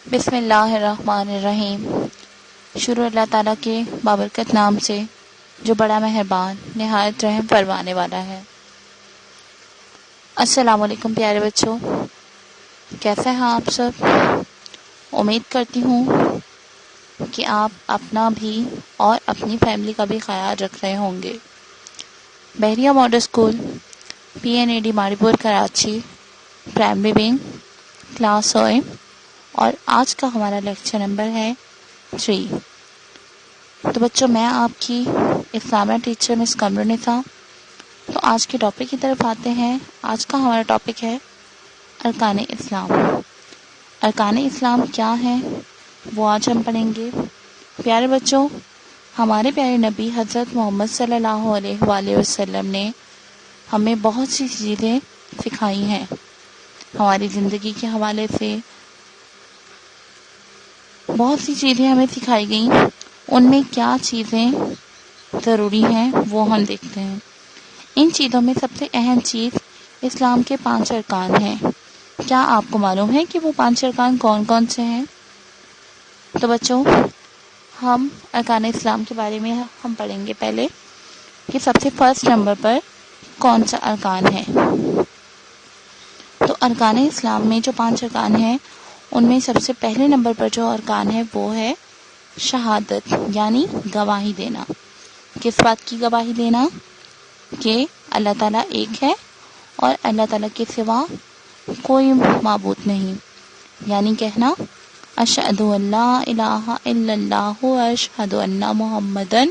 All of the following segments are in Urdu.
بسم اللہ الرحمن الرحیم۔ شروع اللہ تعالیٰ کے بابرکت نام سے جو بڑا مہربان نہایت رحم فرمانے والا ہے۔ السلام علیکم پیارے بچوں، کیسے ہیں آپ سب؟ امید کرتی ہوں کہ آپ اپنا بھی اور اپنی فیملی کا بھی خیال رکھ رہے ہوں گے۔ بحریہ ماڈل اسکول PNAD ماڑی پور کراچی پرائمری ونگ کلاس ہوئے، اور آج کا ہمارا لیکچر نمبر ہے 3۔ تو بچوں، میں آپ کی اسلامیہ ٹیچر مس قمرالنساء۔ تو آج کے ٹاپک کی طرف آتے ہیں۔ آج کا ہمارا ٹاپک ہے ارکان اسلام۔ ارکان اسلام کیا ہیں وہ آج ہم پڑھیں گے۔ پیارے بچوں، ہمارے پیارے نبی حضرت محمد صلی اللہ علیہ وآلہ وسلم نے ہمیں بہت سی چیزیں سکھائی ہیں، ہماری زندگی کے حوالے سے بہت سی چیزیں ہمیں سکھائی گئیں۔ ان میں کیا چیزیں ضروری ہیں وہ ہم دیکھتے ہیں۔ ان چیزوں میں سب سے اہم چیز اسلام کے 5 ارکان ہیں۔ کیا آپ کو معلوم ہے کہ وہ 5 ارکان کون کون سے ہیں؟ تو بچوں، ہم ارکان اسلام کے بارے میں ہم پڑھیں گے پہلے کہ سب سے فرسٹ نمبر پر کون سا ارکان ہے۔ تو ارکان اسلام میں جو 5 ارکان ہیں، ان میں سب سے پہلے نمبر پر جو ارکان ہے وہ ہے شہادت، یعنی گواہی دینا۔ کس بات کی گواہی دینا؟ کہ اللہ تعالیٰ ایک ہے اور اللہ تعالیٰ کے سوا کوئی معبود نہیں، یعنی کہنا اشہد ان لا الہ الا اللہ واشہد ان محمدن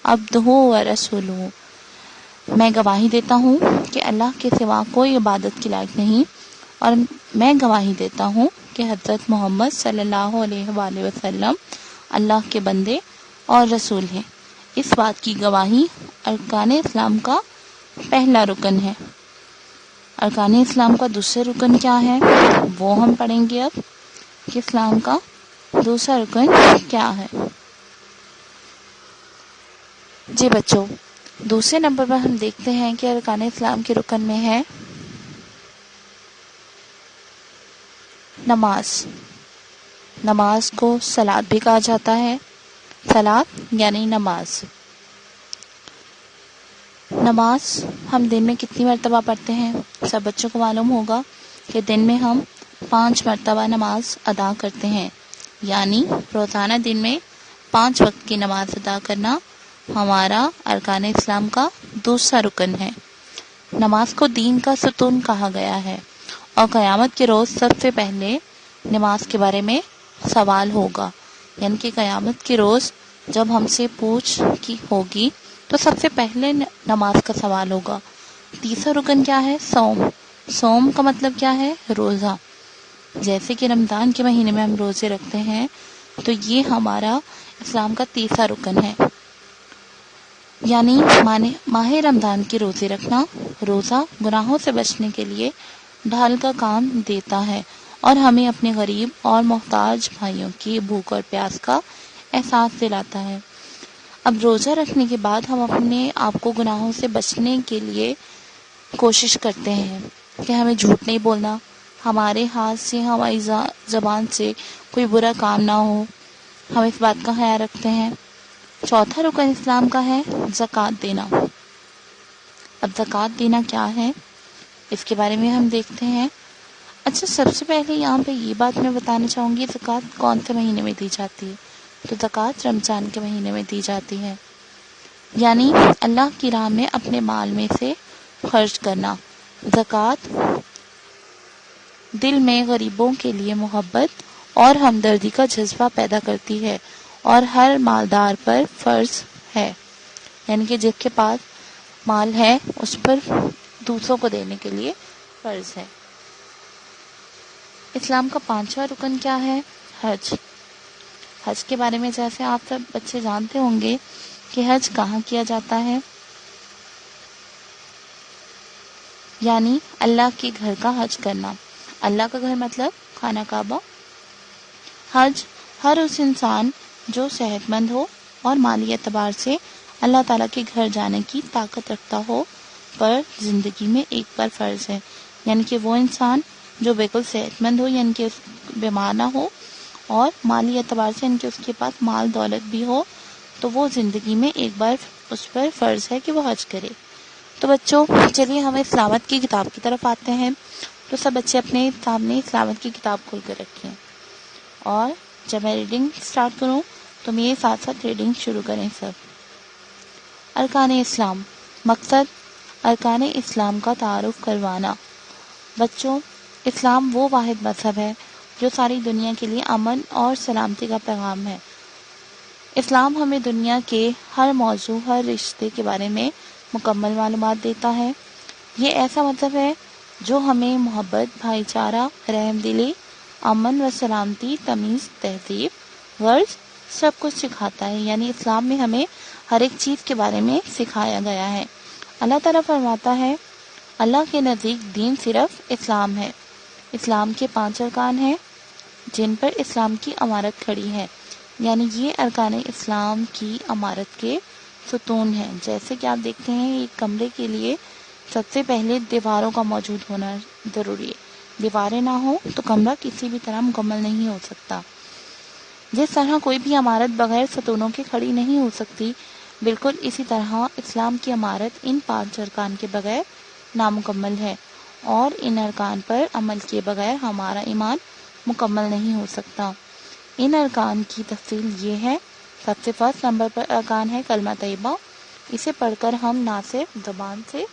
عبدہ ورسولہ۔ میں گواہی دیتا ہوں کہ اللہ کے سوا کوئی عبادت کے لائق نہیں، اور میں گواہی دیتا ہوں کہ حضرت محمد صلی اللہ علیہ وآلہ وسلم اللہ کے بندے اور رسول ہیں۔ اس بات کی گواہی ارکان اسلام کا پہلا رکن ہے۔ ارکان اسلام کا دوسرا رکن کیا ہے وہ ہم پڑھیں گے اب، کہ اسلام کا دوسرا رکن کیا ہے۔ جی بچوں، دوسرے نمبر پر ہم دیکھتے ہیں کہ ارکان اسلام کے رکن میں ہے نماز۔ نماز کو صلاۃ بھی کہا جاتا ہے۔ صلاۃ یعنی نماز۔ نماز ہم دن میں کتنی مرتبہ پڑھتے ہیں؟ سب بچوں کو معلوم ہوگا کہ دن میں ہم 5 مرتبہ نماز ادا کرتے ہیں، یعنی روزانہ دن میں 5 وقت کی نماز ادا کرنا ہمارا ارکان اسلام کا دوسرا رکن ہے۔ نماز کو دین کا ستون کہا گیا ہے، اور قیامت کے روز سب سے پہلے نماز کے بارے میں سوال ہوگا، یعنی کہ قیامت کے روز جب ہم سے پوچھ کی ہوگی تو سب سے پہلے نماز کا سوال ہوگا۔ تیسرا رکن کیا ہے؟ صوم۔ صوم کا مطلب کیا ہے؟ روزہ۔ جیسے کہ رمضان کے مہینے میں ہم روزے رکھتے ہیں، تو یہ ہمارا اسلام کا تیسرا رکن ہے، یعنی ماہ رمضان کے روزے رکھنا روزہ گناہوں سے بچنے کے لیے ڈھال کا کام دیتا ہے، اور ہمیں اپنے غریب اور محتاج بھائیوں کی بھوک اور پیاس کا احساس دلاتا ہے۔ اب روزہ رکھنے کے بعد ہم اپنے آپ کو گناہوں سے بچنے کے لیے کوشش کرتے ہیں کہ ہمیں جھوٹ نہیں بولنا، ہمارے ہاتھ سے ہماری زبان سے کوئی برا کام نہ ہو، ہم اس بات کا خیال رکھتے ہیں۔ چوتھا رکن اسلام کا ہے زکوٰۃ دینا۔ اب زکوٰۃ دینا کیا ہے اس کے بارے میں ہم دیکھتے ہیں۔ اچھا، سب سے پہلے یہاں پہ یہ بات میں بتانا چاہوں گی، زکوٰۃ کون سے مہینے میں دی جاتی ہے؟ تو زکوٰۃ رمضان کے مہینے میں دی جاتی ہے، یعنی اللہ کی راہ میں اپنے مال میں سے خرچ کرنا۔ زکوٰۃ دل میں غریبوں کے لیے محبت اور ہمدردی کا جذبہ پیدا کرتی ہے، اور ہر مالدار پر فرض ہے، یعنی کہ جس کے پاس مال ہے اس پر دوسروں کو دینے کے لیے فرض ہے۔ اسلام کا 5واں رکن کیا ہے؟ حج۔ حج کے بارے میں جیسے آپ سب بچے جانتے ہوں گے کہ حج کہاں کیا جاتا ہے، یعنی اللہ کے گھر کا حج کرنا۔ اللہ کا گھر مطلب خانہ کعبہ۔ حج ہر اس انسان جو صحت مند ہو اور مالی اعتبار سے اللہ تعالیٰ کے گھر جانے کی طاقت رکھتا ہو پر زندگی میں ایک بار فرض ہے، یعنی کہ وہ انسان جو بالکل صحت مند ہو، یعنی کہ بیمار نہ ہو اور مالی اعتبار سے ان کے اس کے پاس مال دولت بھی ہو تو وہ زندگی میں ایک بار اس پر فرض ہے کہ وہ حج کرے۔ تو بچوں چلیے ہم اسلامت کی کتاب کی طرف آتے ہیں۔ تو سب بچے اپنے سامنے اسلامت کی کتاب کھول کر رکھیں، اور جب میں ریڈنگ سٹارٹ کروں تو میرے ساتھ ساتھ ریڈنگ شروع کریں سب۔ ارکان اسلام۔ مقصد ارکان اسلام کا تعارف کروانا۔ بچوں اسلام وہ واحد مذہب ہے جو ساری دنیا کے لیے امن اور سلامتی کا پیغام ہے۔ اسلام ہمیں دنیا کے ہر موضوع، ہر رشتے کے بارے میں مکمل معلومات دیتا ہے۔ یہ ایسا مذہب ہے جو ہمیں محبت، بھائی چارہ، رحم دلی، امن و سلامتی، تمیز، تہذیب، غرض سب کچھ سکھاتا ہے۔ یعنی اسلام میں ہمیں ہر ایک چیز کے بارے میں سکھایا گیا ہے۔ اللہ تعالیٰ فرماتا ہے اللہ کے نزدیک دین صرف اسلام ہے۔ اسلام کے 5 ارکان ہیں جن پر اسلام کی عمارت کھڑی ہے، یعنی یہ ارکان اسلام کی عمارت کے ستون ہیں۔ جیسے کہ آپ دیکھتے ہیں ایک کمرے کے لیے سب سے پہلے دیواروں کا موجود ہونا ضروری ہے۔ دیواریں نہ ہوں تو کمرہ کسی بھی طرح مکمل نہیں ہو سکتا۔ جس طرح کوئی بھی عمارت بغیر ستونوں کے کھڑی نہیں ہو سکتی، بالکل اسی طرح اسلام کی عمارت ان 5 ارکان کے بغیر نامکمل ہے، اور ان ارکان پر عمل کیے بغیر ہمارا ایمان مکمل نہیں ہو سکتا۔ ان ارکان کی تفصیل یہ ہے۔ سب سے فرسٹ نمبر پر ارکان ہے کلمہ طیبہ۔ اسے پڑھ کر ہم نہ صرف زبان سے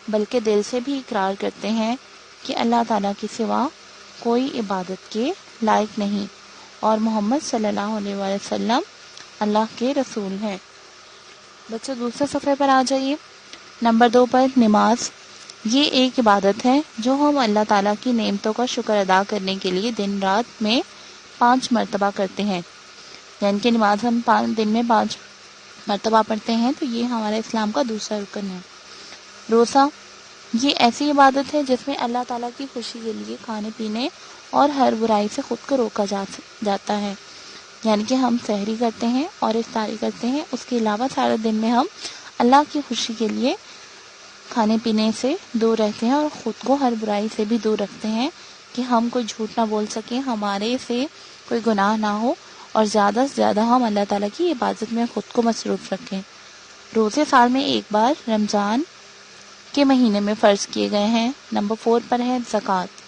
بلکہ دل سے بھی اقرار کرتے ہیں کہ اللہ تعالیٰ کے سوا کوئی عبادت کے لائق نہیں، اور محمد صلی اللہ علیہ وسلم اللہ کے رسول ہیں۔ بچوں دوسرے صفحے پر آ جائیے۔ نمبر 2 پر نماز۔ یہ ایک عبادت ہے جو ہم اللہ تعالیٰ کی نعمتوں کا شکر ادا کرنے کے لیے دن رات میں 5 مرتبہ کرتے ہیں۔ یعنی کہ نماز ہم دن میں 5 مرتبہ پڑھتے ہیں، تو یہ ہمارے اسلام کا دوسرا رکن ہے۔ روزہ یہ ایسی عبادت ہے جس میں اللہ تعالیٰ کی خوشی کے لیے کھانے پینے اور ہر برائی سے خود کو روکا جاتا ہے۔ یعنی کہ ہم سحری کرتے ہیں اور افطاری کرتے ہیں، اس کے علاوہ سارے دن میں ہم اللہ کی خوشی کے لیے کھانے پینے سے دور رہتے ہیں اور خود کو ہر برائی سے بھی دور رکھتے ہیں کہ ہم کوئی جھوٹ نہ بول سکیں، ہمارے سے کوئی گناہ نہ ہو، اور زیادہ سے زیادہ ہم اللہ تعالیٰ کی عبادت میں خود کو مصروف رکھیں۔ روزے سال میں ایک بار رمضان کے مہینے میں فرض کیے گئے ہیں۔ نمبر 4 پر ہے زکوٰۃ۔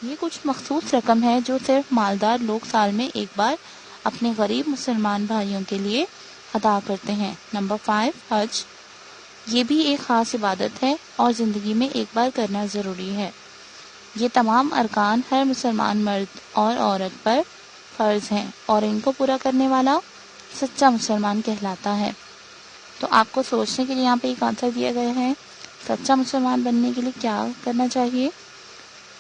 یہ کچھ مخصوص رقم ہے جو صرف مالدار لوگ سال میں ایک بار اپنے غریب مسلمان بھائیوں کے لیے ادا کرتے ہیں۔ نمبر 5 حج۔ یہ بھی ایک خاص عبادت ہے اور زندگی میں ایک بار کرنا ضروری ہے۔ یہ تمام ارکان ہر مسلمان مرد اور عورت پر فرض ہیں، اور ان کو پورا کرنے والا سچا مسلمان کہلاتا ہے۔ تو آپ کو سوچنے کے لیے یہاں پہ ایک آنسر دیا گیا ہے، سچا مسلمان بننے کے لیے کیا کرنا چاہیے؟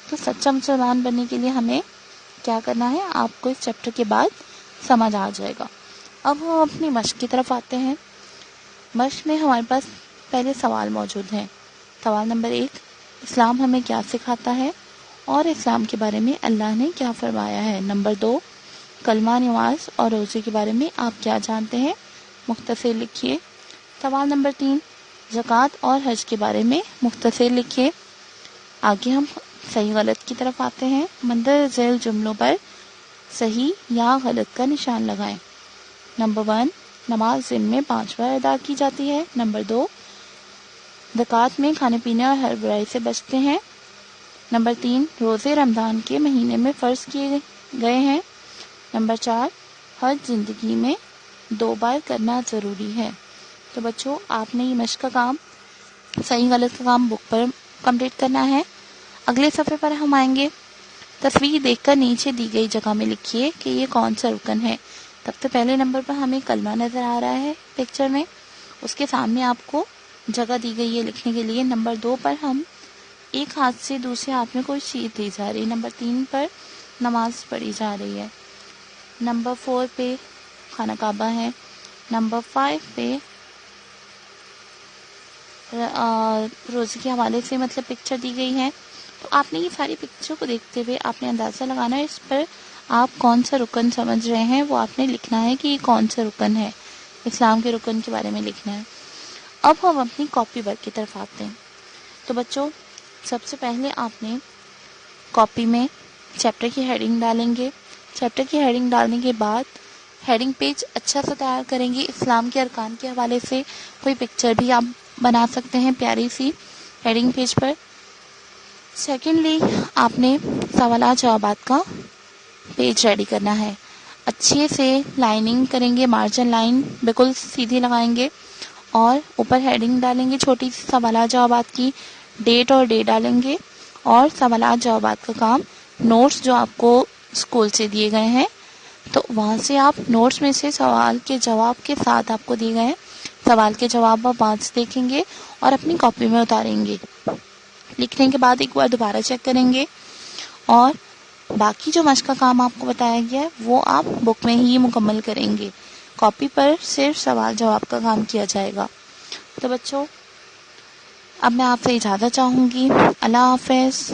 تو سچا مسلمان بننے کے لیے ہمیں کیا کرنا ہے آپ کو اس چیپٹر کے بعد سمجھ آ جائے گا۔ اب ہم اپنی مشق کی طرف آتے ہیں۔ مشق میں ہمارے پاس پہلے سوال موجود ہیں۔ سوال نمبر 1، اسلام ہمیں کیا سکھاتا ہے اور اسلام کے بارے میں اللہ نے کیا فرمایا ہے؟ نمبر 2، کلمہ، نماز اور روزے کے بارے میں آپ کیا جانتے ہیں؟ مختصر لکھیے۔ سوال نمبر 3، زکوٰۃ اور حج کے بارے میں مختصر لکھیے۔ آگے ہم صحیح غلط کی طرف آتے ہیں۔ مندرجہ ذیل جملوں پر صحیح یا غلط کا نشان لگائیں۔ نمبر 1، نماز دن میں 5 بار ادا کی جاتی ہے۔ نمبر 2، زکوٰۃ میں کھانے پینے اور ہر برائی سے بچتے ہیں۔ نمبر 3، روزے رمضان کے مہینے میں فرض کیے گئے ہیں۔ نمبر 4، حج زندگی میں 2 بار کرنا ضروری ہے۔ تو بچوں آپ نے یہ مشق کا کام، صحیح غلط کا کام بک پر کمپلیٹ کرنا ہے۔ اگلے صفحے پر ہم آئیں گے۔ تصویر دیکھ کر نیچے دی گئی جگہ میں لکھیے کہ یہ کون سا رکن ہے۔ سب سے پہلے نمبر پر ہمیں کلمہ نظر آ رہا ہے پکچر میں، اس کے سامنے آپ کو جگہ دی گئی ہے لکھنے کے لیے۔ نمبر 2 پر ہم ایک ہاتھ سے دوسرے ہاتھ میں کوئی چیز دی جا رہی ہے۔ نمبر 3 پر نماز پڑھی جا رہی ہے۔ نمبر 4 پہ خانہ کعبہ ہے۔ نمبر 5 پہ روزے کے حوالے سے مطلب پکچر دی گئی ہے۔ تو آپ نے یہ ساری پکچر کو دیکھتے ہوئے آپ نے اندازہ لگانا ہے اس پر آپ کون سا رکن سمجھ رہے ہیں، وہ آپ نے لکھنا ہے کہ یہ کون سا رکن ہے، اسلام کے رکن کے بارے میں لکھنا ہے۔ اب ہم اپنی کاپی ورک کی طرف آتے ہیں۔ تو بچوں سب سے پہلے آپ نے کاپی میں چیپٹر کی ہیڈنگ ڈالیں گے، چیپٹر کی ہیڈنگ ڈالنے کے بعد ہیڈنگ پیج اچھا سا تیار کریں گے. اسلام کے ارکان کے حوالے سے کوئی پکچر بھی آپ بنا سکتے ہیں پیاری سی ہیڈنگ پیج پر. سیکنڈلی آپ نے سوالات جوابات کا پیج ریڈی کرنا ہے. اچھے سے لائننگ کریں گے, مارجن لائن بالکل سیدھی لگائیں گے اور اوپر ہیڈنگ ڈالیں گے چھوٹی سی سوالات جوابات کی, ڈیٹ اور ڈے ڈالیں گے. اور سوالات جوابات کا کام نوٹس جو آپ کو اسکول سے دیے گئے ہیں تو وہاں سے آپ نوٹس میں سے سوال کے جواب کے ساتھ آپ کو دیے گئے ہیں سوال کے جواب آپ وہاں سے دیکھیں گے اور اپنی کاپی میں اتاریں گے. لکھنے کے بعد ایک بار دوبارہ چیک کریں گے اور باقی جو مشق کا کام آپ کو بتایا گیا ہے وہ آپ بک میں ہی مکمل کریں گے. کاپی پر صرف سوال جواب کا کام کیا جائے گا. تو بچوں اب میں آپ سے اجازت چاہوں گی. اللہ حافظ.